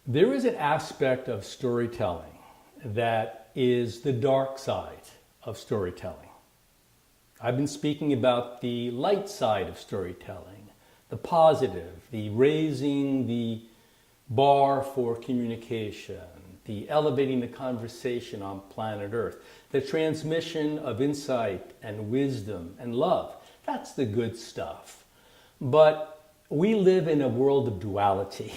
There is an aspect of storytelling that is the dark side of storytelling. I've been speaking about the light side of storytelling, the positive, the raising the bar for communication, the elevating the conversation on planet Earth, the transmission of insight and wisdom and love. That's the good stuff. But we live in a world of duality.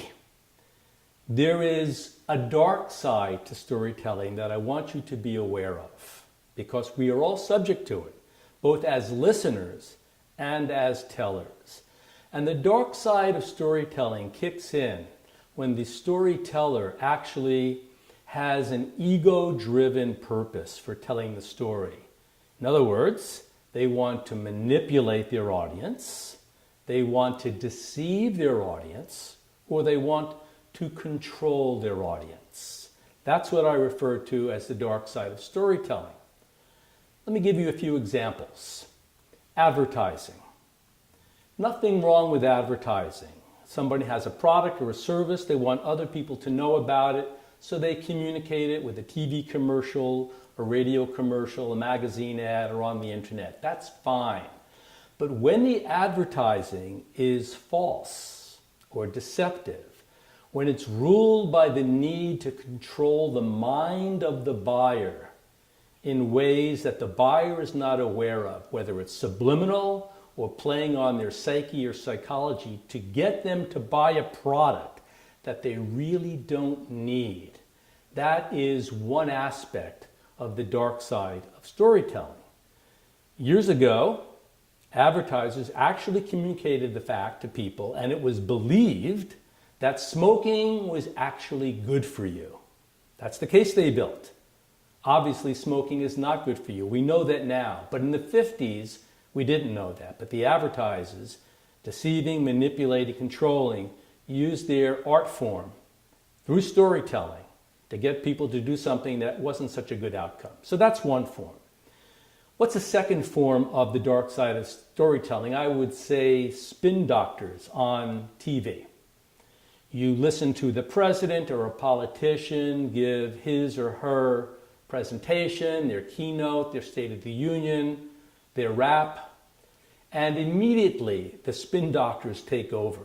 There is a dark side to storytelling that I want you to be aware of, because we are all subject to it, both as listeners and as tellers. And the dark side of storytelling kicks in when the storyteller actually has an ego-driven purpose for telling the story. In other words, they want to manipulate their audience, they want to deceive their audience, or they want to control their audience. That's what I refer to as the dark side of storytelling. Let me give you a few examples. Advertising. Nothing wrong with advertising. Somebody has a product or a service, they want other people to know about it, so they communicate it with a TV commercial, a radio commercial, a magazine ad, or on the internet. That's fine. But when the advertising is false or deceptive, when it's ruled by the need to control the mind of the buyer in ways that the buyer is not aware of, whether it's subliminal or playing on their psyche or psychology to get them to buy a product that they really don't need, that is one aspect of the dark side of storytelling. Years ago, advertisers actually communicated the fact to people, and it was believed that smoking was actually good for you. That's the case they built. Obviously, smoking is not good for you. We know that now. But in the 50s, we didn't know that. But the advertisers, deceiving, manipulating, controlling, used their art form through storytelling to get people to do something that wasn't such a good outcome. So that's one form. What's a second form of the dark side of storytelling? I would say spin doctors on TV. You listen to the president or a politician give his or her presentation, their keynote, their State of the Union, their rap, and immediately the spin doctors take over.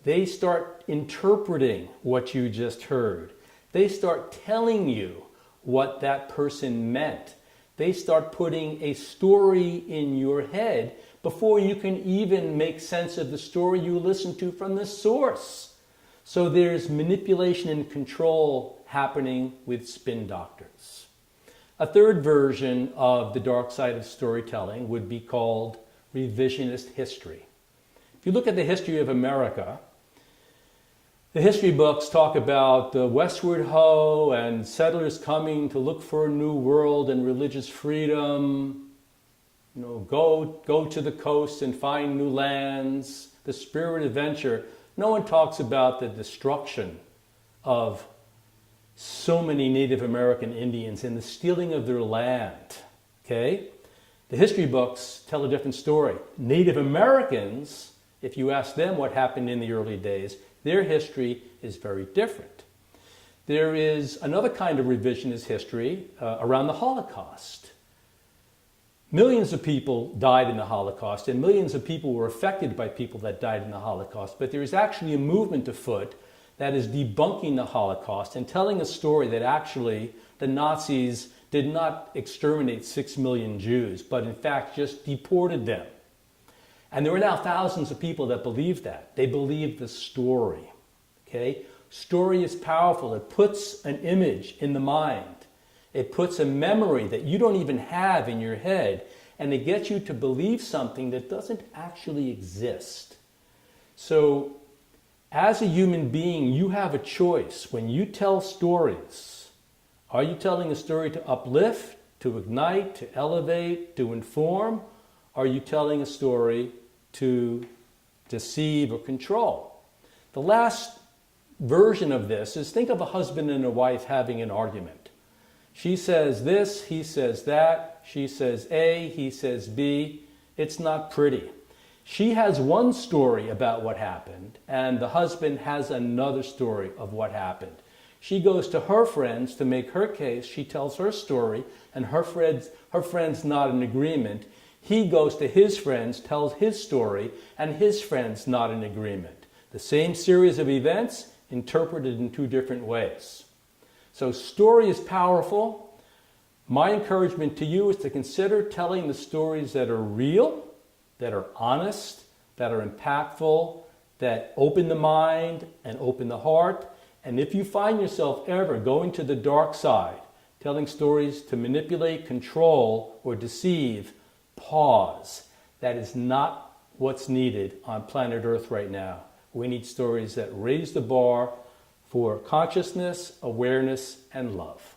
They start interpreting what you just heard. They start telling you what that person meant. They start putting a story in your head before you can even make sense of the story you listened to from the source. So there's manipulation and control happening with spin doctors. A third version of the dark side of storytelling would be called revisionist history. If you look at the history of America, the history books talk about the westward ho and settlers coming to look for a new world and religious freedom. Go to the coast and find new lands, the spirit of adventure. No one talks about the destruction of so many Native American Indians and the stealing of their land. Okay? The history books tell a different story. Native Americans, if you ask them what happened in the early days, their history is very different. There is another kind of revisionist history around the Holocaust. Millions of people died in the Holocaust, and millions of people were affected by people that died in the Holocaust. But there is actually a movement afoot that is debunking the Holocaust and telling a story that actually the Nazis did not exterminate 6 million Jews, but in fact just deported them. And there are now thousands of people that believe that. They believe the story. Okay? Story is powerful. It puts an image in the mind. It puts a memory that you don't even have in your head, and it gets you to believe something that doesn't actually exist. So, as a human being, you have a choice. When you tell stories, are you telling a story to uplift, to ignite, to elevate, to inform? Or are you telling a story to deceive or control? The last version of this is, think of a husband and a wife having an argument. She says this, he says that, she says A, he says B. It's not pretty. She has one story about what happened, and the husband has another story of what happened. She goes to her friends to make her case. She tells her story, and her friends not in agreement. He goes to his friends, tells his story, and his friends not in agreement. The same series of events interpreted in two different ways. So story is powerful. My encouragement to you is to consider telling the stories that are real, that are honest, that are impactful, that open the mind and open the heart. And if you find yourself ever going to the dark side, telling stories to manipulate, control, or deceive, pause. That is not what's needed on planet Earth right now. We need stories that raise the bar for consciousness, awareness, and love.